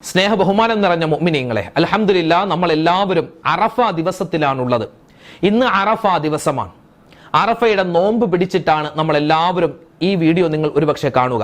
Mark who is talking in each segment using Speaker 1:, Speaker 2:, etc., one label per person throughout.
Speaker 1: സ്നേഹ ബഹുമാനം നിറഞ്ഞ മുഅ്മിനീങ്ങളെ, അൽഹംദുലില്ലാ നമ്മൾ എല്ലാവരും അറഫ ദിവസത്തിലാണുള്ളത്. ഇന്ന് അറഫ ദിവസമാണ്. അറഫയുടെ നോമ്പ് പിടിച്ചിട്ടാണ് നമ്മൾ എല്ലാവരും ഈ വീഡിയോ നിങ്ങൾ ഒരുപക്ഷെ കാണുക.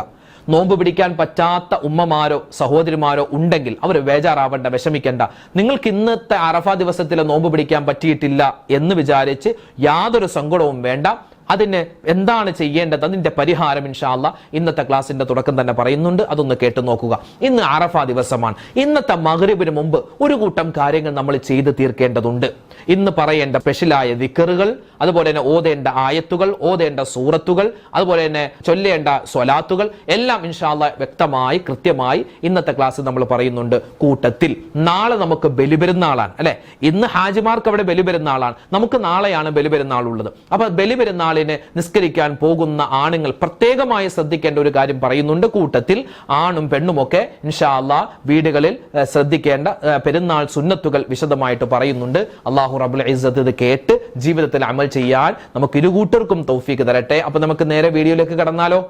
Speaker 1: നോമ്പ് പിടിക്കാൻ പറ്റാത്ത ഉമ്മമാരോ സഹോദരിമാരോ ഉണ്ടെങ്കിൽ അവർ ബേജാറാവണ്ട, വിഷമിക്കേണ്ട. നിങ്ങൾക്ക് ഇന്നത്തെ അറഫ ദിവസത്തിലെ നോമ്പ് പിടിക്കാൻ പറ്റിയിട്ടില്ല എന്ന് വിചാരിച്ച് യാതൊരു സങ്കടവും വേണ്ട. അതിന് എന്താണ് ചെയ്യേണ്ടത്, അതിന്റെ പരിഹാരം ഇൻഷാ അല്ലാഹ് ഇന്നത്തെ ക്ലാസിന്റെ തുടക്കം തന്നെ പറയുന്നുണ്ട്. അതൊന്ന് കേട്ടു നോക്കുക. ഇന്ന് അറഫ ദിവസമാണ്. ഇന്നത്തെ മഗ്രിബിന് മുമ്പ് ഒരു കൂട്ടം കാര്യങ്ങൾ നമ്മൾ ചെയ്തു തീർക്കേണ്ടതുണ്ട്. ഇന്ന് പറയേണ്ട സ്പെഷ്യലായ ദിക്റുകൾ, അതുപോലെ തന്നെ ഓതേണ്ട ആയത്തുകൾ, ഓതേണ്ട സൂറത്തുകൾ, അതുപോലെ തന്നെ ചൊല്ലേണ്ട സ്വലാത്തുകൾ എല്ലാം ഇൻഷാ അല്ലാഹ് വ്യക്തമായി കൃത്യമായി ഇന്നത്തെ ക്ലാസ് നമ്മൾ പറയുന്നുണ്ട്. കൂട്ടത്തിൽ നാളെ നമുക്ക് ബലിപെരുന്നാളാണ് അല്ലെ. ഇന്ന് ഹാജിമാർക്ക് അവിടെ ബലിപെരുന്നാളാണ്, നമുക്ക് നാളെയാണ് ബലിപെരുന്നാൾ ഉള്ളത്. അപ്പൊ ബലിപെരുന്നാൾ നിസ്കരിക്കാൻ പോകുന്ന ആണുങ്ങൾ പ്രത്യേകമായി ശ്രദ്ധിക്കേണ്ട ഒരു കാര്യം പറയുന്നുണ്ട്. കൂട്ടത്തിൽ ആണും പെണ്ണുമൊക്കെ ഇൻഷാ അല്ലാഹ് വീടുകളിൽ ശ്രദ്ധിക്കേണ്ട പെരുന്നാൾ സുന്നത്തുകൾ വിശദമായിട്ട് പറയുന്നുണ്ട്. അല്ലാഹു റബ്ബുൽ ഇസ്സത്ത് ഇത് കേട്ട് ജീവിതത്തിൽ അമൽ ചെയ്യാൻ നമുക്ക് ഇരുകൂട്ടർക്കും തൗഫീഖ് തരട്ടെ. അപ്പൊ നമുക്ക് നേരെ വീഡിയോയിലേക്ക് കടന്നാലോ.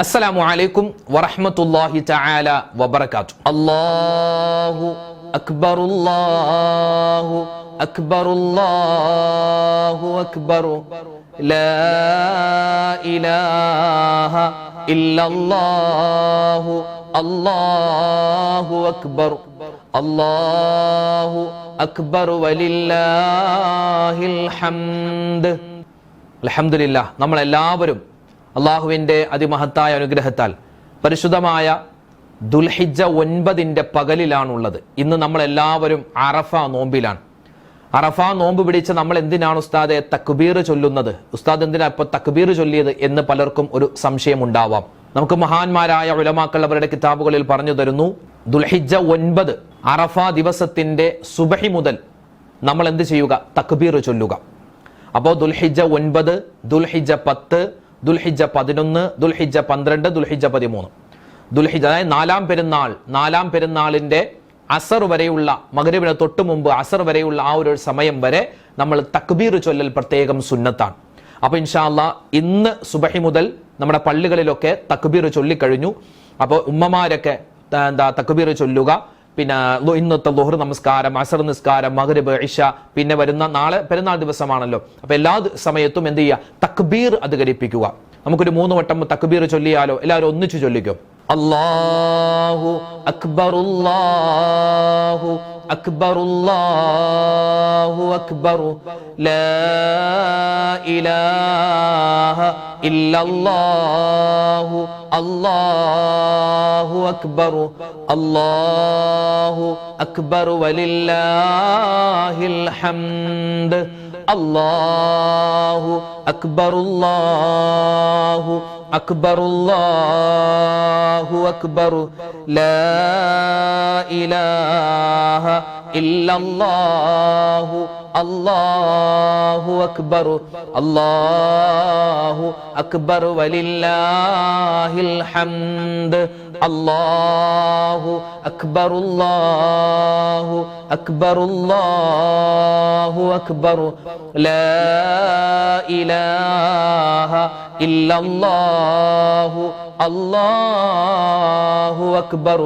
Speaker 1: അസ്സലാമു അലൈക്കും വറഹ്മത്തുള്ളാഹി തആല വബറകാതുഹു. അല്ലാഹു അക്ബർ അല്ലാഹു أكبر الله أكبر لا إله إلا الله الله أكبر الله أكبر ولله الحمد. അൽഹംദുലില്ലാഹ് നമ്മൾ എല്ലാവരും അല്ലാഹുവിന്റെ അതിമഹത്തായ അനുഗ്രഹത്താൽ പരിശുദ്ധമായ ദുൽഹിജ്ജ 9 പകലിലാണുള്ളത്. ഇന്ന് നമ്മൾ എല്ലാവരും അറഫ നോമ്പിലാണ്. അറഫ നോമ്പ് പിടിച്ച് നമ്മൾ എന്തിനാണ് ഉസ്താദെ തക്ബീർ ചൊല്ലുന്നത്, ഉസ്താദ് എന്തിനാ ഇപ്പൊ തക്ബീർ ചൊല്ലിയത് എന്ന് പലർക്കും ഒരു സംശയം ഉണ്ടാവാം. നമുക്ക് മഹാന്മാരായ ഉലമാക്കൾ അവരുടെ കിതാബുകളിൽ പറഞ്ഞു തരുന്നു, ദുൽഹിജ്ജ 9 അറഫ ദിവസത്തിന്റെ സുബഹി മുതൽ നമ്മൾ എന്ത് ചെയ്യുക, തക്ബീർ ചൊല്ലുക. അപ്പോൾ ദുൽഹിജ്ജ 9, ദുൽഹിജ്ജ 10, ദുൽഹിജ്ജ 11, ദുൽഹിജ്ജ 12, ദുൽഹിജ്ജ 13, ദുൽഹിജ്ജ അതായത് നാലാം പെരുന്നാളിന്റെ അസർ വരെയുള്ള, മഗ്രിബിന് തൊട്ട് മുമ്പ് അസർ വരെയുള്ള ആ ഒരു സമയം വരെ നമ്മൾ തക്ബീർ ചൊല്ലൽ പ്രത്യേകം സുന്നത്താണ്. അപ്പൊ ഇൻഷാ അല്ലാഹ് ഇന്ന് സുബഹി മുതൽ നമ്മുടെ പള്ളികളിലൊക്കെ തക്ബീർ ചൊല്ലിക്കഴിഞ്ഞു. അപ്പോൾ ഉമ്മമാരൊക്കെ തക്ബീർ ചൊല്ലുക. പിന്നെ ഇന്നത്തെ ളുഹർ നമസ്കാരം, അസർ നിസ്കാരം, മഗ്രിബ്, ഇശ, പിന്നെ വരുന്ന നാളെ പെരുന്നാൾ ദിവസമാണല്ലോ. അപ്പൊ എല്ലാ സമയത്തും എന്ത് ചെയ്യുക, തക്ബീർ അധികരിപ്പിക്കുക. നമുക്കൊരു 3 വട്ടം തക്ബീർ ചൊല്ലിയാലോ? എല്ലാവരും ഒന്നിച്ചു ചൊല്ലിക്കും. അല്ലാഹു അക്ബർ അല്ലാഹു അക്ബർ അല്ലാഹു അക്ബർ ലാ ഇലാഹ ഇല്ലല്ലാഹു അല്ലാഹു അക്ബർ അല്ലാഹു അക്ബർ വലില്ലാഹിൽ ഹംദ്. അല്ലാഹു അക്ബർ അല്ലാഹു أكبر الله أكبر لا إله إلا الله الله أكبر الله أكبر ولله الحمد. الله أكبر الله أكبر الله أكبر لا إله إلا الله الله أكبر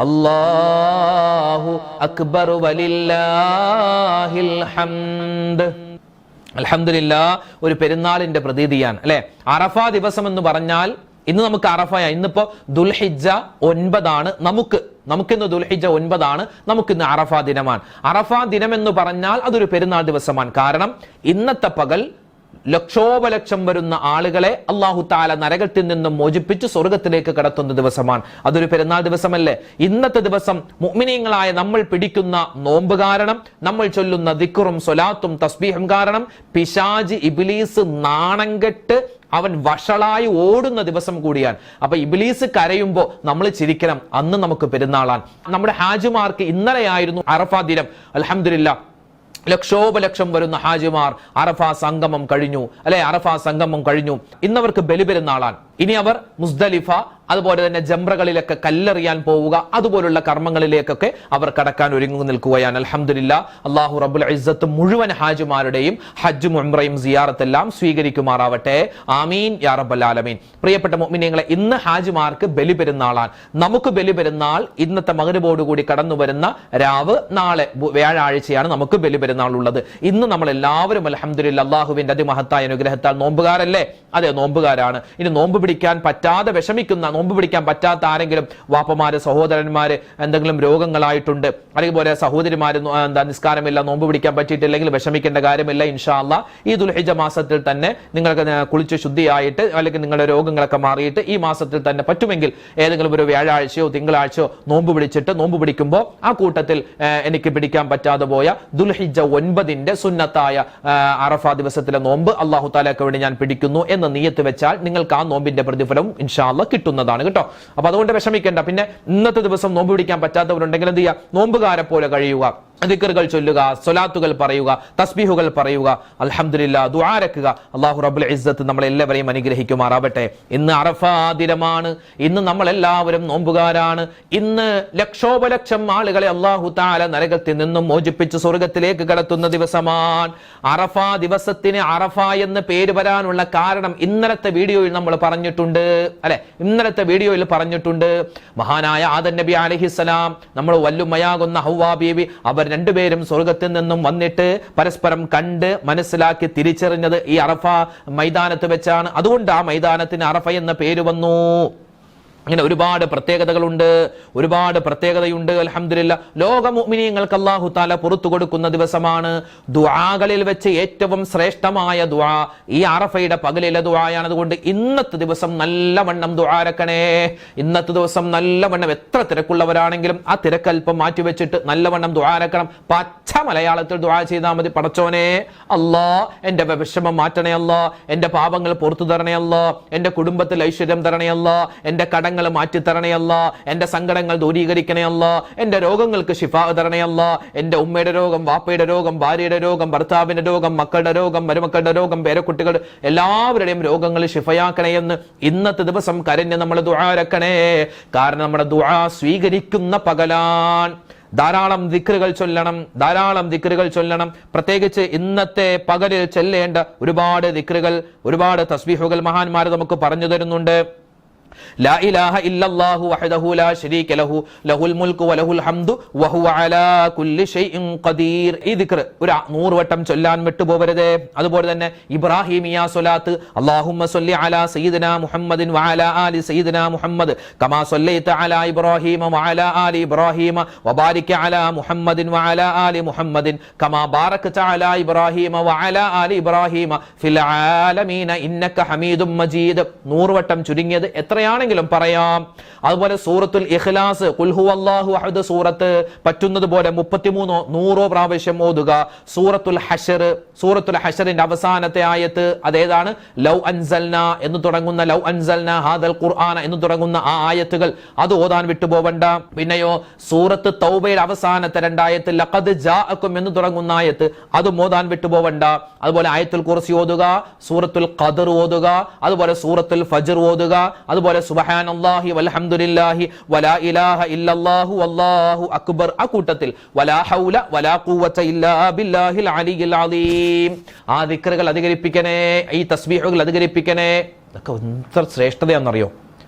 Speaker 1: الله أكبر ولله الحمد. അൽഹംദുലില്ലാഹ് ഒരു പെരുന്നാളിന്റെ പ്രതീതിയാണ് അല്ലെ. അറഫ ദിവസം എന്ന് പറഞ്ഞാൽ ഇന്ന് നമുക്ക് അറഫയാണ്. ഇന്നിപ്പോ ദുൽഹിജ്ജ 9 നമുക്കിന്ന് ദുൽഹിജ്ജ 9, നമുക്കിന്ന് അറഫ ദിനമാണ്. അറഫ ദിനം എന്ന് പറഞ്ഞാൽ അതൊരു പെരുന്നാൾ ദിവസമാണ്. കാരണം ഇന്നത്തെ പകൽ ലക്ഷോപലക്ഷം വരുന്ന ആളുകളെ അല്ലാഹു തആല നരകത്തിൽ നിന്നും മോചിപ്പിച്ച് സ്വർഗത്തിലേക്ക് കടത്തുന്ന ദിവസമാണ്. അതൊരു പെരുന്നാൾ ദിവസമല്ലേ. ഇന്നത്തെ ദിവസം മുഅ്മിനീങ്ങളായ നമ്മൾ പിടിക്കുന്ന നോമ്പ് കാരണം, നമ്മൾ ചൊല്ലുന്ന ദിക്റും സ്വലാത്തും തസ്ബീഹും കാരണം പിശാച് ഇബ്ലീസ് നാണം കെട്ട് അവൻ വഷളായി ഓടുന്ന ദിവസം കൂടിയാണ്. അപ്പൊ ഇബ്ലീസ് കരയുമ്പോ നമ്മൾ ചിരിക്കണം, അന്ന് നമുക്ക് പെരുന്നാളാണ്. നമ്മുടെ ഹാജിമാർക്ക് ഇന്നലെയായിരുന്നു അറഫ ദിനം. അൽഹംദുലില്ലാഹ് ലക്ഷോപലക്ഷം വരുന്ന ഹാജിമാർ അറഫ സംഗമം കഴിഞ്ഞു അല്ലെ. അറഫ സംഗമം കഴിഞ്ഞു. ഇന്നവർക്ക് ബലിപെരുന്നാളാണ്. ഇനി അവർ മുസ്ദലിഫ, അതുപോലെ തന്നെ ജംറകളിലൊക്കെ കല്ലെറിയാൻ പോവുക, അതുപോലുള്ള കർമ്മങ്ങളിലേക്കൊക്കെ അവർ കടക്കാൻ ഒരുങ്ങി നിൽക്കുകയാണ്. അൽഹംദുലില്ലാ, അല്ലാഹു റബ്ബുൽ ഇസ്സത്ത് മുഴുവൻ ഹാജിമാരുടെയും ഹജ്ജും ഉംറയും സിയാറത്തെല്ലാം സ്വീകരിക്കുമാറാവട്ടെ. ആമീൻ യാ റബ്ബൽ ആലമീൻ. പ്രിയപ്പെട്ട മുഅ്മിനീങ്ങളെ, ഇന്ന് ഹാജിമാർക്ക് ബലിപെരുന്നാളാണ്. നമുക്ക് ബലിപെരുന്നാൾ ഇന്നത്തെ മഗ്‌രിബോടുകൂടി കടന്നു വരുന്ന രാവ്, നാളെ വ്യാഴാഴ്ചയാണ് നമുക്ക് ബലിപെരുന്നാൾ ഉള്ളത്. ഇന്ന് നമ്മൾ എല്ലാവരും അൽഹംദുലില്ലാ അല്ലാഹുവിന്റെ അതിമഹത്തായ അനുഗ്രഹത്താൽ നോമ്പുകാരല്ലേ? അതെ, നോമ്പുകാരാണ്. ഇനി നോമ്പ് പിടിക്കാൻ പറ്റാതെ വിഷമിക്കുന്ന, നോമ്പ് പിടിക്കാൻ പറ്റാത്ത ആരെങ്കിലും വാപ്പമാര്, സഹോദരന്മാര് എന്തെങ്കിലും രോഗങ്ങളായിട്ടുണ്ട്, അതേപോലെ സഹോദരിമാര് നിസ്കാരമില്ല, നോമ്പ് പിടിക്കാൻ പറ്റിയിട്ടില്ലെങ്കിൽ വിഷമിക്കേണ്ട കാര്യമില്ല. ഇൻഷാ അല്ലാഹ് ഈ ദുൽഹിജ്ജ മാസത്തിൽ തന്നെ നിങ്ങൾക്ക് കുളിച്ച് ശുദ്ധിയായിട്ട് അല്ലെങ്കിൽ നിങ്ങളുടെ രോഗങ്ങളൊക്കെ മാറിയിട്ട് ഈ മാസത്തിൽ തന്നെ പറ്റുമെങ്കിൽ ഏതെങ്കിലും ഒരു വ്യാഴാഴ്ചയോ തിങ്കളാഴ്ചയോ നോമ്പ് പിടിച്ചിട്ട്, നോമ്പ് പിടിക്കുമ്പോൾ ആ കൂട്ടത്തിൽ എനിക്ക് പിടിക്കാൻ പറ്റാതെ പോയ ദുൽഹിജ്ജ 9 സുന്നത്തായ അറഫ ദിവസത്തിലെ നോമ്പ് അല്ലാഹു തആലയ്ക്ക് വേണ്ടി ഞാൻ പിടിക്കുന്നു എന്ന് നിയ്യത്ത് വെച്ചാൽ നിങ്ങൾക്ക് ആ നോമ്പിന്റെ പ്രതിഫലം ഇൻഷാ അല്ലാഹ് കിട്ടുന്നതാണ് കേട്ടോ. അപ്പൊ അതുകൊണ്ട് വിഷമിക്കേണ്ട. പിന്നെ ഇന്നത്തെ ദിവസം നോമ്പ് പിടിക്കാൻ പറ്റാത്തവരുണ്ടെങ്കിൽ എന്ത് ചെയ്യുക? നോമ്പുകാരെ പോലെ കഴിയുക, ദിക്റുകൾ ചൊല്ലുക, സ്വലാത്തുകൾ പറയുക, തസ്ബീഹുകൾ പറയുക, അൽഹംദുലില്ലാ ദുആ രക്കുക. അല്ലാഹു റബ്ബുൽ ഇസ്സത്ത് നമ്മളെല്ലാവരെയും അനുഗ്രഹിക്കുമാറാവട്ടെ. ഇന്ന് അറഫാ ദിനമാണ്. ഇന്ന് നമ്മളെല്ലാവരും നോമ്പുകാരാണ്. ഇന്ന് ലക്ഷോപലക്ഷം ആളുകളെ അല്ലാഹു തആല നരകത്തിൽ നിന്നും മോചിപ്പിച്ച് സ്വർഗത്തിലേക്ക് കടത്തുന്ന ദിവസമാണ്. അറഫാ ദിവസത്തിന് അറഫ എന്ന് പേര് വരാനുള്ള കാരണം ഇന്നലത്തെ വീഡിയോയിൽ നമ്മൾ പറഞ്ഞിട്ടുണ്ട്, അല്ലെ? ഇന്നലത്തെ വീഡിയോയിൽ പറഞ്ഞിട്ടുണ്ട്. മഹാനായ ആദം നബി അലൈഹിസ്സലാം, നമ്മൾ വല്ലുമ്മയാകുന്ന ഹവ്വാ ബീവി, അവർ രണ്ടുപേരും സ്വർഗത്തിൽ നിന്നും വന്നിട്ട് പരസ്പരം കണ്ട് മനസ്സിലാക്കി തിരിച്ചറിഞ്ഞത് ഈ അറഫ മൈതാനത്ത് വെച്ചാണ്. അതുകൊണ്ട് ആ മൈതാനത്തിന് അറഫ എന്ന പേര് വന്നു. ഇങ്ങനെ ഒരുപാട് പ്രത്യേകതകളുണ്ട്, ഒരുപാട് പ്രത്യേകതയുണ്ട്. അൽഹംദുലില്ലാ, ലോക മുഅ്മിനീങ്ങൾക്ക് അല്ലാഹു തആല പുറത്തു കൊടുക്കുന്ന ദിവസമാണ്. ദുആകളിൽ വെച്ച് ഏറ്റവും ശ്രേഷ്ഠമായ ദുആ ഈ അറഫയുടെ പകലിലെ ദുആയാണ്. അതുകൊണ്ട് ഇന്നത്തെ ദിവസം നല്ലവണ്ണം ദുആരക്കണേ. ഇന്നത്തെ ദിവസം നല്ലവണ്ണം, എത്ര തിരക്കുള്ളവരാണെങ്കിലും ആ തിരക്കൽപ്പം മാറ്റിവെച്ചിട്ട് നല്ലവണ്ണം ദുആരക്കണം. പച്ച മലയാളത്തിൽ ദുആ ചെയ്താൽ മതി. പടച്ചോനെ അല്ലാ, എന്റെ വിഷമം മാറ്റണേ അല്ലാ, എന്റെ പാപങ്ങൾ പുറത്തു തരണേ അല്ലാ, എന്റെ കുടുംബത്തിൽ ഐശ്വര്യം തരണേ അല്ലാ, എന്റെ കടങ്ങൾ മാറ്റി തരണേ അല്ലാ, എന്റെ സങ്കടങ്ങൾ ദൂരീകരിക്കണേ അല്ലാ, എന്റെ രോഗങ്ങൾക്ക് ശിഫാ തരണേ അല്ലാ, എന്റെ ഉമ്മയുടെ രോഗം, വാപ്പയുടെ രോഗം, ഭാര്യയുടെ രോഗം, ഭർത്താവിന്റെ രോഗം, മക്കളുടെ രോഗം, മരുമക്കളുടെ രോഗം, പേരക്കുട്ടികളുടെ എല്ലാവരുടെയും രോഗങ്ങൾ ശിഫയാക്കണേ എന്ന് ഇന്നത്തെ ദിവസം കരഞ്ഞ് നമ്മൾ ദുആരക്കണേ. കാരണം നമ്മുടെ ദുആ സ്വീകരിക്കുന്ന പകലാൻ. ധാരാളം ദിക്റുകൾ ചൊല്ലണം, ധാരാളം ദിക്റുകൾ ചൊല്ലണം. പ്രത്യേകിച്ച് ഇന്നത്തെ പകലിൽ ചൊല്ലേണ്ട ഒരുപാട് ദിക്റുകൾ, ഒരുപാട് തസ്ബീഹുകൾ മഹാന്മാർ നമുക്ക് പറഞ്ഞു തരുന്നുണ്ട്. لا إله إلا الله وحده لا شريك له له الملك وله الحمد وهو على كل شيء قدير. ഈ ദിക്ർ ഒരു 100 വട്ടം ചൊല്ലാൻ വിട്ടുപോകരുത്. അതുപോലെ തന്നെ ഇബ്രാഹിമിയ സ്വലാത്ത്, അല്ലാഹുമ്മ സ്വല്ലി അലാ സയ്യിദിനാ മുഹമ്മദിൻ വഅലാ ആലി സയ്യിദിനാ മുഹമ്മദ് കമാ സ്വല്ലൈത അലാ ഇബ്രാഹീമ വഅലാ ആലി ഇബ്രാഹീമ വബാരിക അലാ മുഹമ്മദിൻ വഅലാ ആലി മുഹമ്മദിൻ കമാ ബാറകത അലാ ഇബ്രാഹീമ വഅലാ ആലി ഇബ്രാഹീമ ഫിൽ ആലമീന ഇന്നക ഹമീദും മജീദ്. 100 വട്ടം ചുരുങ്ങിയത് എത്രയാണെങ്കിലും പറയാം. അതുപോലെ സൂറത്തുൽ ഇഖ്ലാസ്, ഖുൽ ഹുവല്ലാഹു അഹദ് സൂറത്ത് പറ്റുന്നത് പോലെ 33 100 പ്രാവശ്യം ഓതുക. സൂറത്തുൽ ഹശർ, സൂറത്തുൽ ഹശറിന്റെ അവസാനത്തെ ആയത്ത് അതേതാണ്? ലൗ അൻസൽനാ എന്ന് തുടങ്ങുന്ന, ലൗ അൻസൽനാ ഹാദൽ ഖുർആന എന്ന് തുടങ്ങുന്ന ആ ആയത്തുകൾ, അത് ഓതാൻ വിട്ടുപോവണ്ട. പിന്നെയോ സൂറത്ത് തൗബയുടെ അവസാനത്തെ 2 ആയത്ത് ലഖദ് ജാഅക്കും എന്ന് തുടങ്ങുന്ന ആയത്ത്, അത് ഓതാൻ വിട്ടുപോവണ്ട. അതുപോലെ ആയത്തുൽ കുർസി ഓതുക, സൂറത്തുൽ ഖദർ ഓതുക, അതുപോലെ സൂറത്തുൽ ഫജ്ർ ഓതുക, അതുപോലെ സുബ്ഹാനല്ലാഹി വൽഹംദുലില്ലാഹി വലാ ഇലാഹ ഇല്ലല്ലാഹു വല്ലാഹു അക്ബർ. ആ കൂട്ടത്തിൽ വലാ ഹൗല വലാ ഖുവത ഇല്ലാ ബില്ലാഹിൽ അലിയിൽ അലീം. ആ ദിക്റുകൾ അധികരിപ്പിക്കണേ, ഈ തസ്ബീഹുകൾ അധികരിപ്പിക്കണേ. ഇതൊക്കെ എത്ര ശ്രേഷ്ഠതയാണെന്നറിയോ?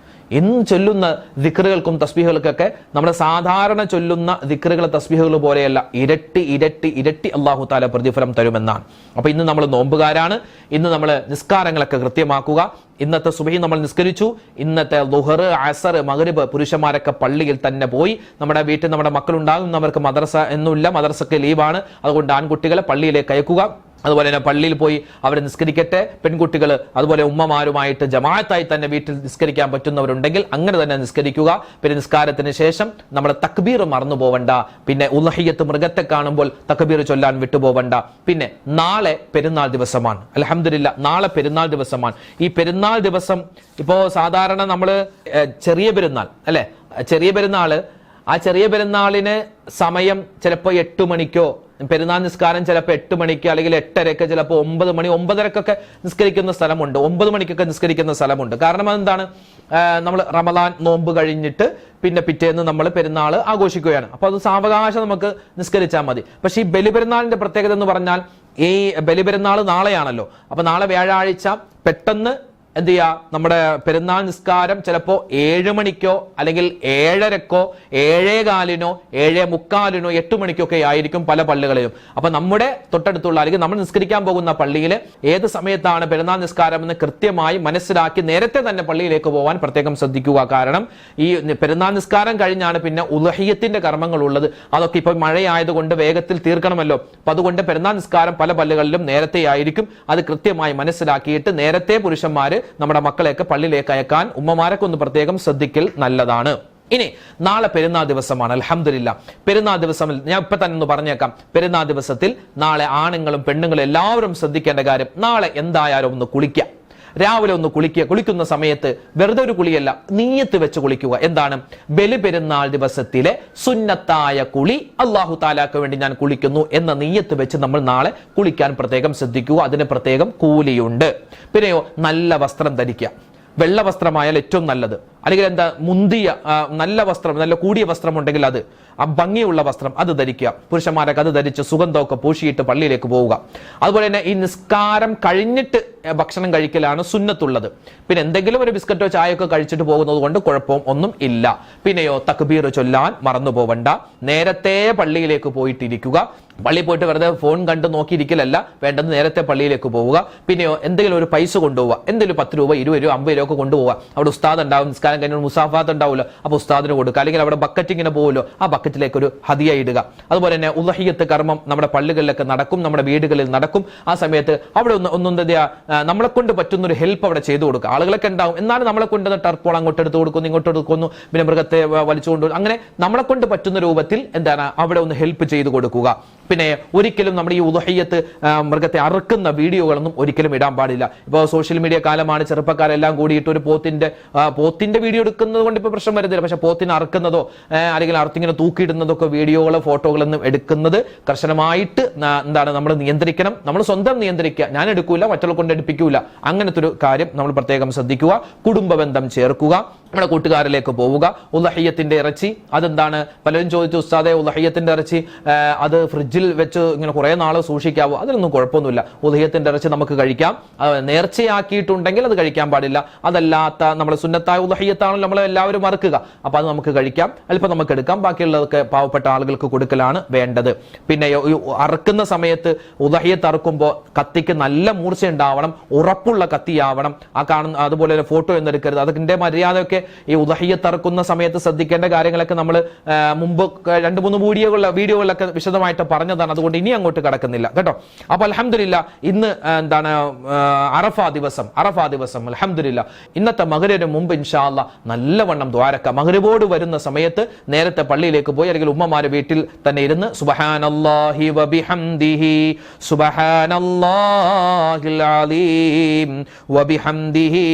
Speaker 1: എന്ന് ചൊല്ലുന്ന ദിക്റുകൾക്കും തസ്ബീഹുകൾക്കൊക്കെ നമ്മുടെ സാധാരണ ചൊല്ലുന്ന ദിക്റുകൾ തസ്ബീഹുകൾ പോലെയല്ല, ഇരട്ടി ഇരട്ടി ഇരട്ടി അല്ലാഹു തആല പ്രതിഫലം തരുമെന്നാണ്. അപ്പൊ ഇന്ന് നമ്മൾ നോമ്പുകാരാണ്. ഇന്ന് നമ്മൾ നിസ്കാരങ്ങളൊക്കെ കൃത്യമാക്കുക. ഇന്നത്തെ സുബഹി നമ്മൾ നിസ്കരിച്ചു. ഇന്നത്തെ ദുഹർ, അസർ, മഗ്രിബ് പുരുഷന്മാരൊക്കെ പള്ളിയിൽ തന്നെ പോയി. നമ്മുടെ വീട്ടിൽ നമ്മുടെ മക്കളുണ്ടാകുന്നവർക്ക് മദ്രസ എന്നുമില്ല, മദ്രസക്ക് ലീവാണ്. അതുകൊണ്ട് ആൺകുട്ടികളെ പള്ളിയിലേക്ക് അയക്കുക. അതുപോലെ തന്നെ പള്ളിയിൽ പോയി അവർ നിസ്കരിക്കട്ടെ. പെൺകുട്ടികൾ അതുപോലെ ഉമ്മമാരുമായിട്ട് ജമാഅത്തായി തന്നെ വീട്ടിൽ നിസ്കരിക്കാൻ പറ്റുന്നവരുണ്ടെങ്കിൽ അങ്ങനെ തന്നെ നിസ്കരിക്കുക. പിന്നെ നിസ്കാരത്തിന് ശേഷം നമ്മൾ തക്ബീർ മറന്നു പോവണ്ട. പിന്നെ ഉളഹിയത്ത്, മൃഗത്തെ കാണുമ്പോൾ തക്ബീർ ചൊല്ലാൻ വിട്ടുപോവണ്ട. പിന്നെ നാളെ പെരുന്നാൾ ദിവസമാണ്. അൽഹംദുലില്ലാ, നാളെ പെരുന്നാൾ ദിവസമാണ്. ഈ പെരുന്നാൾ ദിവസം ഇപ്പോ സാധാരണ നമ്മൾ ചെറിയ പെരുന്നാൾ അല്ലെ, ചെറിയ പെരുന്നാള്, ആ ചെറിയ പെരുന്നാളിന് സമയം ചിലപ്പോൾ 8 മണിക്കോ പെരുന്നാൾ നിസ്കാരം ചിലപ്പോൾ 8 മണിക്ക് അല്ലെങ്കിൽ 8:30, ചിലപ്പോൾ 9 മണി 9:30 നിസ്കരിക്കുന്ന സ്ഥലമുണ്ട്, 9 മണിക്കൊക്കെ നിസ്കരിക്കുന്ന സ്ഥലമുണ്ട്. കാരണം അതെന്താണ്, നമ്മൾ റമദാൻ നോമ്പ് കഴിഞ്ഞിട്ട് പിന്നെ പിറ്റേന്ന് നമ്മൾ പെരുന്നാൾ ആഘോഷിക്കുകയാണ്. അപ്പൊ അത് സാവകാശം നമുക്ക് നിസ്കരിച്ചാൽ മതി. പക്ഷെ ഈ ബലിപെരുന്നാളിന്റെ പ്രത്യേകത എന്ന് പറഞ്ഞാൽ ഈ ബലിപെരുന്നാൾ നാളെയാണല്ലോ. അപ്പൊ നാളെ വ്യാഴാഴ്ച പെട്ടെന്ന് എന്ത് ചെയ്യുക, നമ്മുടെ പെരുന്നാൾ നിസ്കാരം ചിലപ്പോൾ 7 മണിക്കോ അല്ലെങ്കിൽ 7:30-കോ 7:15-നോ 7:45-നോ 8 മണിക്കൊക്കെ ആയിരിക്കും പല പള്ളികളിലും. അപ്പൊ നമ്മുടെ തൊട്ടടുത്തുള്ള അല്ലെങ്കിൽ നമ്മൾ നിസ്കരിക്കാൻ പോകുന്ന പള്ളിയിൽ ഏത് സമയത്താണ് പെരുന്നാൾ നിസ്കാരം എന്ന് കൃത്യമായി മനസ്സിലാക്കി നേരത്തെ തന്നെ പള്ളിയിലേക്ക് പോകാൻ പ്രത്യേകം ശ്രദ്ധിക്കുക. കാരണം ഈ പെരുന്നാൾ നിസ്കാരം കഴിഞ്ഞാണ് പിന്നെ ഉദ്ഹിയ്യത്തിന്റെ കർമ്മങ്ങൾ ഉള്ളത്. അതൊക്കെ ഇപ്പൊ മഴയായതുകൊണ്ട് വേഗത്തിൽ തീർക്കണമല്ലോ. അപ്പൊ അതുകൊണ്ട് പെരുന്നാൾ നിസ്കാരം പല പള്ളികളിലും നേരത്തെ ആയിരിക്കും. അത് കൃത്യമായി മനസ്സിലാക്കിയിട്ട് നേരത്തെ പുരുഷന്മാര് നമ്മുടെ മക്കളെയൊക്കെ പള്ളിയിലേക്ക് അയക്കാൻ ഉമ്മമാരൊക്കെ ഒന്ന് പ്രത്യേകം ശ്രദ്ധിക്കൽ നല്ലതാണ്. ഇനി നാളെ പെരുന്നാൾ ദിവസമാണ്. അൽഹംദുലില്ലാ, പെരുന്നാൾ ദിവസം ഞാൻ ഇപ്പൊ തന്നെ ഒന്ന് പറഞ്ഞേക്കാം. പെരുന്നാൾ ദിവസത്തിൽ നാളെ ആണുങ്ങളും പെണ്ണുങ്ങളും എല്ലാവരും ശ്രദ്ധിക്കേണ്ട കാര്യം, നാളെ എന്തായാലും ഒന്ന് കുളിക്കുക. രാവിലെ ഒന്ന് കുളിക്കുക. കുളിക്കുന്ന സമയത്ത് വെറുതെ ഒരു കുളിയല്ല, നീയത്ത് വെച്ച് കുളിക്കുക. എന്താണ്? ബലിപെരുന്നാൾ ദിവസത്തിലെ സുന്നത്തായ കുളി അല്ലാഹു തആലാക്ക് വേണ്ടി ഞാൻ കുളിക്കുന്നു എന്ന നീയത്ത് വെച്ച് നമ്മൾ നാളെ കുളിക്കാൻ പ്രത്യേകം ശ്രദ്ധിക്കുക. അതിന് പ്രത്യേകം കൂലിയുണ്ട്. പിന്നെയോ നല്ല വസ്ത്രം ധരിക്കുക. വെള്ള വസ്ത്രമായാൽ ഏറ്റവും നല്ലത്. അല്ലെങ്കിൽ എന്താ, മുന്തിയ നല്ല വസ്ത്രം, നല്ല കൂടിയ വസ്ത്രം ഉണ്ടെങ്കിൽ അത്, ആ ഭംഗിയുള്ള വസ്ത്രം അത് ധരിക്കുക. പുരുഷന്മാരൊക്കെ അത് ധരിച്ച് സുഗന്ധമൊക്കെ പൂശിയിട്ട് പള്ളിയിലേക്ക് പോവുക. അതുപോലെ തന്നെ ഈ നിസ്കാരം കഴിഞ്ഞിട്ട് ഭക്ഷണം കഴിക്കലാണ് സുന്നത്തുള്ളത്. പിന്നെ എന്തെങ്കിലും ഒരു ബിസ്ക്കറ്റോ ചായയൊക്കെ കഴിച്ചിട്ട് പോകുന്നത് കൊണ്ട് കുഴപ്പവും ഒന്നും ഇല്ല. പിന്നെയോ തക്ബീർ ചൊല്ലാൻ മറന്നു പോവണ്ട. നേരത്തെ പള്ളിയിലേക്ക് പോയിട്ടിരിക്കുക. പള്ളിയിൽ പോയിട്ട് വെറുതെ ഫോൺ കണ്ട് നോക്കിയിരിക്കലല്ല വേണ്ടത്, നേരത്തെ പള്ളിയിലേക്ക് പോവുക. പിന്നെയോ എന്തെങ്കിലും ഒരു പൈസ കൊണ്ടുപോവുക. എന്തെങ്കിലും 10 രൂപ 20 രൂപ 50 രൂപ ഒക്കെ കൊണ്ടുപോവുക. അവിടെ ഉസ്താദ് ഉണ്ടാവും, നിസ്കാരം കഴിഞ്ഞ മുസാഫാത്ത് ഉണ്ടാവുമല്ലോ, അപ്പൊ ഉസ്താദിന് കൊടുക്കുക. അല്ലെങ്കിൽ അവിടെ ബക്കറ്റ് ഇങ്ങനെ പോകുമല്ലോ, ആ ബക്കറ്റിലേക്ക് ഒരു ഹദിയ ഇടുക. അതുപോലെ തന്നെ ഉദ്ഹിയ്യത്ത് കർമ്മം നമ്മുടെ പള്ളികളിലൊക്കെ നടക്കും, നമ്മുടെ വീടുകളിൽ നടക്കും. ആ സമയത്ത് അവിടെ ഒന്നും നമ്മളെ കൊണ്ട് പറ്റുന്ന ഒരു ഹെൽപ്പ് അവിടെ ചെയ്തു കൊടുക്കുക. ആളുകളൊക്കെ ഉണ്ടാവും, എന്നാലും നമ്മളെ കൊണ്ട് ടർപ്പോൾ അങ്ങോട്ട് എടുത്ത് കൊടുക്കുന്നു, ഇങ്ങോട്ട് എടുക്കുന്നു, പിന്നെ മൃഗത്തെ വലിച്ചുകൊണ്ട്, അങ്ങനെ നമ്മളെ കൊണ്ട് പറ്റുന്ന രൂപത്തിൽ എന്താണ് അവിടെ ഒന്ന് ഹെൽപ്പ് ചെയ്തു കൊടുക്കുക. പിന്നെ ഒരിക്കലും നമ്മുടെ ഈ ഉദ്ഹിയ്യത്ത് മൃഗത്തെ അറുക്കുന്ന വീഡിയോകളൊന്നും ഒരിക്കലും ഇടാൻ പാടില്ല. ഇപ്പോൾ സോഷ്യൽ മീഡിയ കാലമാണ്, ചെറുപ്പക്കാരെല്ലാം കൂടിയിട്ട് ഒരു പോത്തിന്റെ വീഡിയോ എടുക്കുന്നത് കൊണ്ട് ഇപ്പൊ പ്രശ്നം വരുന്നില്ല. പക്ഷെ പോത്തിനെ അറുക്കുന്നതോ അല്ലെങ്കിൽ അറുത്തിങ്ങനെ തൂക്കിയിടുന്നതൊക്കെ വീഡിയോകളോ ഫോട്ടോകളൊന്നും എടുക്കുന്നത് കർശനമായിട്ട് എന്താണ് നമ്മൾ നിയന്ത്രിക്കണം. നമ്മൾ സ്വന്തം നിയന്ത്രിക്കുക. ഞാൻ എടുക്കൂല, മറ്റുള്ള കൊണ്ട് എടുപ്പിക്കൂല. അങ്ങനത്തെ ഒരു കാര്യം നമ്മൾ പ്രത്യേകം ശ്രദ്ധിക്കുക. കുടുംബ ബന്ധം ചേർക്കുക. നമ്മുടെ കൂട്ടുകാരിലേക്ക് പോവുക. ഉദ്ഹിയ്യത്തിന്റെ ഇറച്ചി അതെന്താണ്, പലരും ചോദിച്ചു ഉസ്താദേ ഉദ്ഹിയ്യത്തിന്റെ ഇറച്ചി അത് ഫ്രിഡ്ജിൽ വെച്ച് ഇങ്ങനെ കുറെ നാൾ സൂക്ഷിക്കാവോ? അതിലൊന്നും കുഴപ്പമൊന്നുമില്ല. ഉദ്ഹിയ്യത്തിന്റെ ഇറച്ചി നമുക്ക് കഴിക്കാം. നേർച്ചയാക്കിയിട്ടുണ്ടെങ്കിൽ അത് കഴിക്കാൻ പാടില്ല. അതല്ലാത്ത നമ്മുടെ സുന്നത്തായ ഉദ്ഹിയ്യത്താണല്ലോ നമ്മൾ എല്ലാവരും അറുക്കുക. അപ്പൊ അത് നമുക്ക് കഴിക്കാം, അല്പം നമുക്ക് എടുക്കാം. ബാക്കിയുള്ളതൊക്കെ പാവപ്പെട്ട ആളുകൾക്ക് കൊടുക്കലാണ് വേണ്ടത്. പിന്നെ അറുക്കുന്ന സമയത്ത് ഉദ്ഹിയ്യത്ത് അറുക്കുമ്പോൾ കത്തിക്ക് നല്ല മൂർച്ച ഉണ്ടാവണം, ഉറപ്പുള്ള കത്തിയാവണം. ആ കാണുന്ന അതുപോലെ ഫോട്ടോ ഒന്നും എടുക്കരുത്. അതിന്റെ മര്യാദയൊക്കെ ഈ ഉദ്ഹിയ്യത്ത് അറുക്കുന്ന സമയത്ത് ശ്രദ്ധിക്കേണ്ട കാര്യങ്ങളൊക്കെ നമ്മൾ മുമ്പ് 2-3 വീഡിയോകളിലൊക്കെ വിശദമായിട്ട് പറഞ്ഞതാണ്. അതുകൊണ്ട് ഇനി അങ്ങോട്ട് കടക്കുന്നില്ല കേട്ടോ. അപ്പൊ അൽഹംദുലില്ലാ, ഇന്ന് എന്താണ് അറഫാ ദിവസം അൽഹംദുലില്ലാ. ഇന്നത്തെ മഗ്‌രിബിന് മുമ്പ് ഇൻഷാ അല്ലാഹ് നല്ലവണ്ണം ദുആരക്ക. മഗ്‌രിബോട് വരുന്ന സമയത്ത് നേരത്തെ പള്ളിയിലേക്ക് പോയി അല്ലെങ്കിൽ ഉമ്മമാരെ വീട്ടിൽ തന്നെ ഇരുന്ന് സുബ്ഹാനല്ലാഹി വബിഹംദിഹി സുബ്ഹാനല്ലാഹിൽ അലീം വബിഹംദിഹി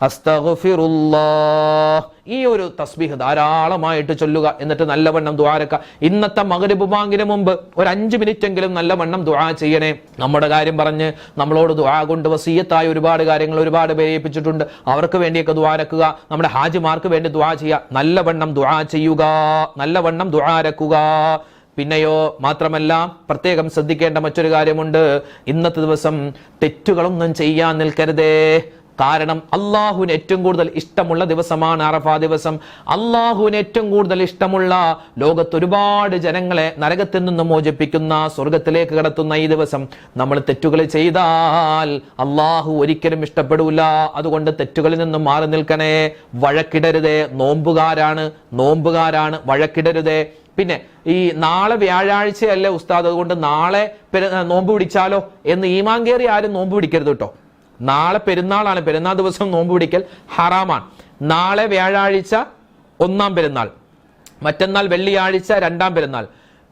Speaker 1: അസ്തഗ്ഫിറുല്ലാഹ്, ഈ ഒരു തസ്ബീഹ് ധാരാളമായിട്ട് ചൊല്ലുക. എന്നിട്ട് നല്ലവണ്ണം ദുആരക്ക. ഇന്നത്തെ മഗ്‌രിബ് ബാങ്കിന് മുമ്പ് ഒരു 5 മിനിറ്റ് എങ്കിലും നല്ലവണ്ണം ദുആ ചെയ്യണേ. നമ്മുടെ കാര്യം പറഞ്ഞ് നമ്മളോട് ദുആ കൊണ്ട് വസിയത്തായ ഒരുപാട് കാര്യങ്ങൾ ഒരുപാട് പേരെ ഏൽപ്പിച്ചിട്ടുണ്ട്. അവർക്ക് വേണ്ടിയൊക്കെ ദുആരക്കുക. നമ്മുടെ ഹാജിമാർക്ക് വേണ്ടി ദുആ ചെയ്യുക. നല്ലവണ്ണം ദുആ ചെയ്യുക, നല്ലവണ്ണം ദുആരക്കുക. പിന്നെയോ മാത്രമല്ല പ്രത്യേകം ശ്രദ്ധിക്കേണ്ട മറ്റൊരു കാര്യമുണ്ട്. ഇന്നത്തെ ദിവസം തെറ്റുകളൊന്നും ചെയ്യാൻ നിൽക്കരുതേ. കാരണം അള്ളാഹുവിന് ഏറ്റവും കൂടുതൽ ഇഷ്ടമുള്ള ദിവസമാണ് അറഫാ ദിവസം. അള്ളാഹുവിന് ഏറ്റവും കൂടുതൽ ഇഷ്ടമുള്ള, ലോകത്ത് ഒരുപാട് ജനങ്ങളെ നരകത്തിൽ നിന്ന് മോചിപ്പിക്കുന്ന, സ്വർഗത്തിലേക്ക് കടത്തുന്ന ഈ ദിവസം നമ്മൾ തെറ്റുകൾ ചെയ്താൽ അള്ളാഹു ഒരിക്കലും ഇഷ്ടപ്പെടൂല. അതുകൊണ്ട് തെറ്റുകളിൽ നിന്നും മാറി നിൽക്കണേ. വഴക്കിടരുതേ. നോമ്പുകാരാണ്, വഴക്കിടരുതേ. പിന്നെ ഈ നാളെ വ്യാഴാഴ്ചയല്ലേ ഉസ്താദ്, അതുകൊണ്ട് നാളെ നോമ്പ് പിടിച്ചാലോ എന്ന് ഈമാൻ കയറി ആരും നോമ്പ് പിടിക്കരുത് കേട്ടോ. നാളെ പെരുന്നാളാണ്. പെരുന്നാൾ ദിവസം നോമ്പ് പിടിക്കൽ ഹറാമാണ്. നാളെ വ്യാഴാഴ്ച 1-ാം പെരുന്നാൾ, മറ്റന്നാൾ വെള്ളിയാഴ്ച 2-ാം പെരുന്നാൾ,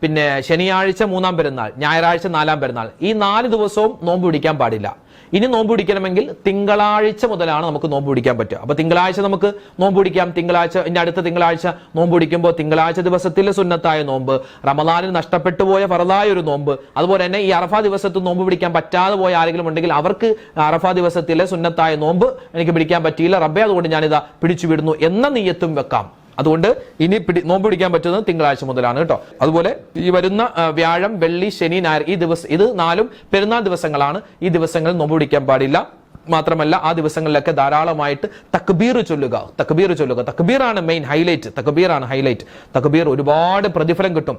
Speaker 1: പിന്നെ ശനിയാഴ്ച 3-ാം പെരുന്നാൾ, ഞായറാഴ്ച 4-ാം പെരുന്നാൾ, ഈ 4 ദിവസവും നോമ്പ് പിടിക്കാൻ പാടില്ല. ഇനി നോമ്പ് പിടിക്കണമെങ്കിൽ തിങ്കളാഴ്ച മുതലാണ് നമുക്ക് നോമ്പ് പിടിക്കാൻ പറ്റുക. അപ്പൊ തിങ്കളാഴ്ച നമുക്ക് നോമ്പ് പിടിക്കാം. തിങ്കളാഴ്ച അടുത്ത തിങ്കളാഴ്ച നോമ്പ് പിടിക്കുമ്പോൾ തിങ്കളാഴ്ച ദിവസത്തിലെ സുന്നത്തായ നോമ്പ്, റമദാനിൽ നഷ്ടപ്പെട്ടു പോയ ഫർദായ ഒരു നോമ്പ്, അതുപോലെ തന്നെ ഈ അറഫ ദിവസത്തിൽ നോമ്പ് പിടിക്കാൻ പറ്റാതെ പോയ ആരെങ്കിലും ഉണ്ടെങ്കിൽ അവർക്ക് അറഫ ദിവസത്തിലെ സുന്നത്തായ നോമ്പ് എനിക്ക് പിടിക്കാൻ പറ്റിയില്ല റബ്ബേ, അതുകൊണ്ട് ഞാനിതാ പിടിച്ചു വിടുന്നു എന്ന നിയ്യത്തും വെക്കാം. അതുകൊണ്ട് ഇനി നോമ്പ് പിടിക്കാൻ പറ്റുന്നത് തിങ്കളാഴ്ച മുതലാണ് കേട്ടോ. അതുപോലെ ഈ വരുന്ന വ്യാഴം, വെള്ളി, ശനി, ഞായർ ഈ ദിവസം, ഇത് 4 പെരുന്നാൾ ദിവസങ്ങളാണ്. ഈ ദിവസങ്ങളിൽ നോമ്പ് പിടിക്കാൻ പാടില്ല. മാത്രമല്ല ആ ദിവസങ്ങളിലൊക്കെ ധാരാളമായിട്ട് തക്ബീർ ചൊല്ലുക. തക്ബീറാണ് മെയിൻ ഹൈലൈറ്റ്. തക്ബീറാണ് ഹൈലൈറ്റ്. തക്ബീർ ഒരുപാട് പ്രതിഫലം കിട്ടും.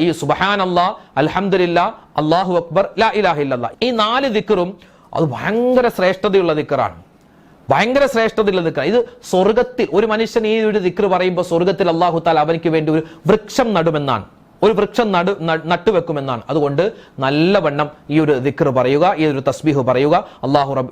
Speaker 1: ഈ സുബ്ഹാനല്ലാഹ്, അൽഹംദുലില്ലാഹ്, അല്ലാഹു അക്ബർ, ലാ ഇലാഹ ഇല്ലല്ലാഹ്, ഈ 4 ദിക്റും അത് ഭയങ്കര ശ്രേഷ്ഠതയുള്ള ദിക്റാണ്. ഇത് സ്വർഗത്തിൽ ഒരു മനുഷ്യൻ ഈ ഒരു ദിക്ർ പറയുമ്പോൾ സ്വർഗത്തിൽ അല്ലാഹു തആല അവനിക്ക് വേണ്ടി ഒരു വൃക്ഷം നടുമെന്നാണ്, ഒരു വൃക്ഷം നട്ടുവെക്കുമെന്നാണ്. അതുകൊണ്ട് നല്ലവണ്ണം ഈ ഒരു ദിക്ർ പറയുക, ഈ ഒരു തസ്ബീഹ് പറയുക.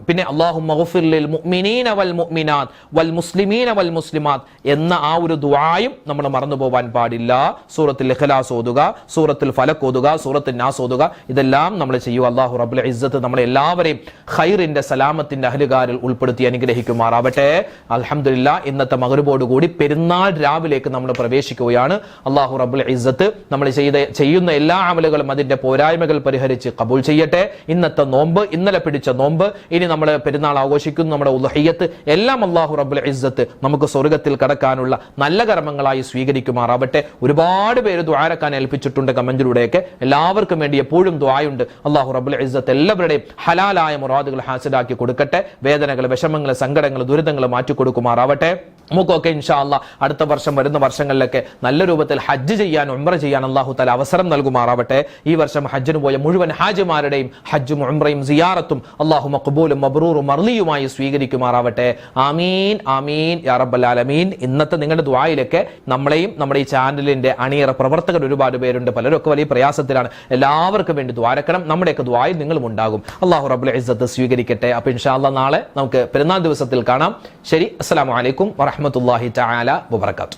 Speaker 1: പിന്നെ അല്ലാഹുമ്മ ഗഫിർ ലിൽ മുഅ്മിനീന വൽ മുഅ്മിനാത്ത് വൽ മുസ്ലിമീന വൽ മുസ്ലിമാത്ത് എന്ന ആ ഒരു ദുആയും നമ്മൾ മറന്നു പോവാൻ പാടില്ല. സൂറത്തുൽ ഇഖ്ലാസ് ഓതുക, സൂറത്തുൽ ഫലഖ് ഓതുക, സൂറത്തുൽ നാസ് ഓതുക. ഇതെല്ലാം നമ്മൾ ചെയ്യുക. അല്ലാഹു റബ്ബുൽ ഇസ്സത്ത് നമ്മളെ എല്ലാവരെയും ഖൈറിന്റെ സലാമത്തിന്റെ അഹ്ലുകാരിൽ ഉൾപ്പെടുത്തി അനുഗ്രഹിക്കുമാറാവട്ടെ. അൽഹംദുലില്ലാഹ്, ഇന്നത്തെ മഗ്രിബോട് കൂടി പെരുന്നാൾ രാവിലേക്ക് നമ്മൾ പ്രവേശിക്കുകയാണ്. അല്ലാഹു റബ്ബുൽ ഇസ്സത്ത് നമ്മൾ ചെയ്യുന്ന എല്ലാ അമലുകളും അതിന്റെ പോരായ്മകൾ പരിഹരിച്ച് കബൂൽ ചെയ്യട്ടെ. ഇന്നത്തെ നോമ്പ്, ഇന്നലെ പിടിച്ച നോമ്പ്, ഇനി നമ്മൾ പെരുന്നാൾ ആഘോഷിക്കുന്നു, നമ്മുടെ ഉദ്ഹിയ്യത്ത് എല്ലാം അല്ലാഹു റബ്ബുൽ ഇസ്സത്ത് നമുക്ക് സ്വർഗത്തിൽ കടക്കാനുള്ള നല്ല കർമ്മങ്ങളായി സ്വീകരിക്കുമാറാവട്ടെ. ഒരുപാട് പേര് ദുആരക്കാൻ ഏൽപ്പിച്ചിട്ടുണ്ട് കമന്റിലൂടെയൊക്കെ. എല്ലാവർക്കും വേണ്ടി എപ്പോഴും ദുആയുണ്ട്. അല്ലാഹു റബ്ബുൽ ഇസ്സത്ത് എല്ലാവരുടെയും ഹലാലായ മുറാദുകൾ ഹാസിലാക്കി കൊടുക്കട്ടെ. വേദനകൾ, വിഷമങ്ങൾ, സങ്കടങ്ങൾ, ദുരിതങ്ങൾ മാറ്റി കൊടുക്കുമാറാവട്ടെ. നമുക്കൊക്കെ ഇൻഷാ അല്ലാഹ് അടുത്ത വർഷം, വരുന്ന വർഷങ്ങളിലൊക്കെ നല്ല രൂപത്തിൽ ഹജ്ജ് ചെയ്യാൻ, ഉംറ ചെയ്യാൻ അല്ലാഹു തആല അവസരം നൽകുമാറാവട്ടെ. ഈ വർഷം ഹജ്ജിന് പോയ മുഴുവൻ ഹാജിമാരുടെയും ഹജ്ജും ഉംറയും സിയാറത്തും അല്ലാഹു മഖ്ബൂലും മബ്റൂറും മർളിയുമായി സ്വീകരിക്കുമാറാവട്ടെ. ആമീൻ ആമീൻ യാ റബ്ബൽ ആലമീൻ. ഇന്നത്തെ നിങ്ങളുടെ ദുആയിലൊക്കെ നമ്മളെയും നമ്മുടെ ഈ ചാനലിന്റെ അണിയറ പ്രവർത്തകർ ഒരുപാട് പേരുണ്ട്. പലരൊക്കെ വലിയ പ്രയാസത്തിലാണ്. എല്ലാവർക്കും വേണ്ടി ദുആരക്കണം. നമ്മുടെയൊക്കെ ദുആയിൽ നിങ്ങളും ഉണ്ടാകും. അല്ലാഹു റബ്ബുൽ ഇസ്സത്ത് സ്വീകരിക്കട്ടെ. അപ്പോൾ ഇൻഷാ അല്ലാഹ് നാളെ നമുക്ക് പെരുന്നാൾ ദിവസത്തിൽ കാണാം. ശരി, അസ്സലാമു അലൈക്കും വറഹ്മത്തുള്ളാഹി തആല വബറകാതുഹു.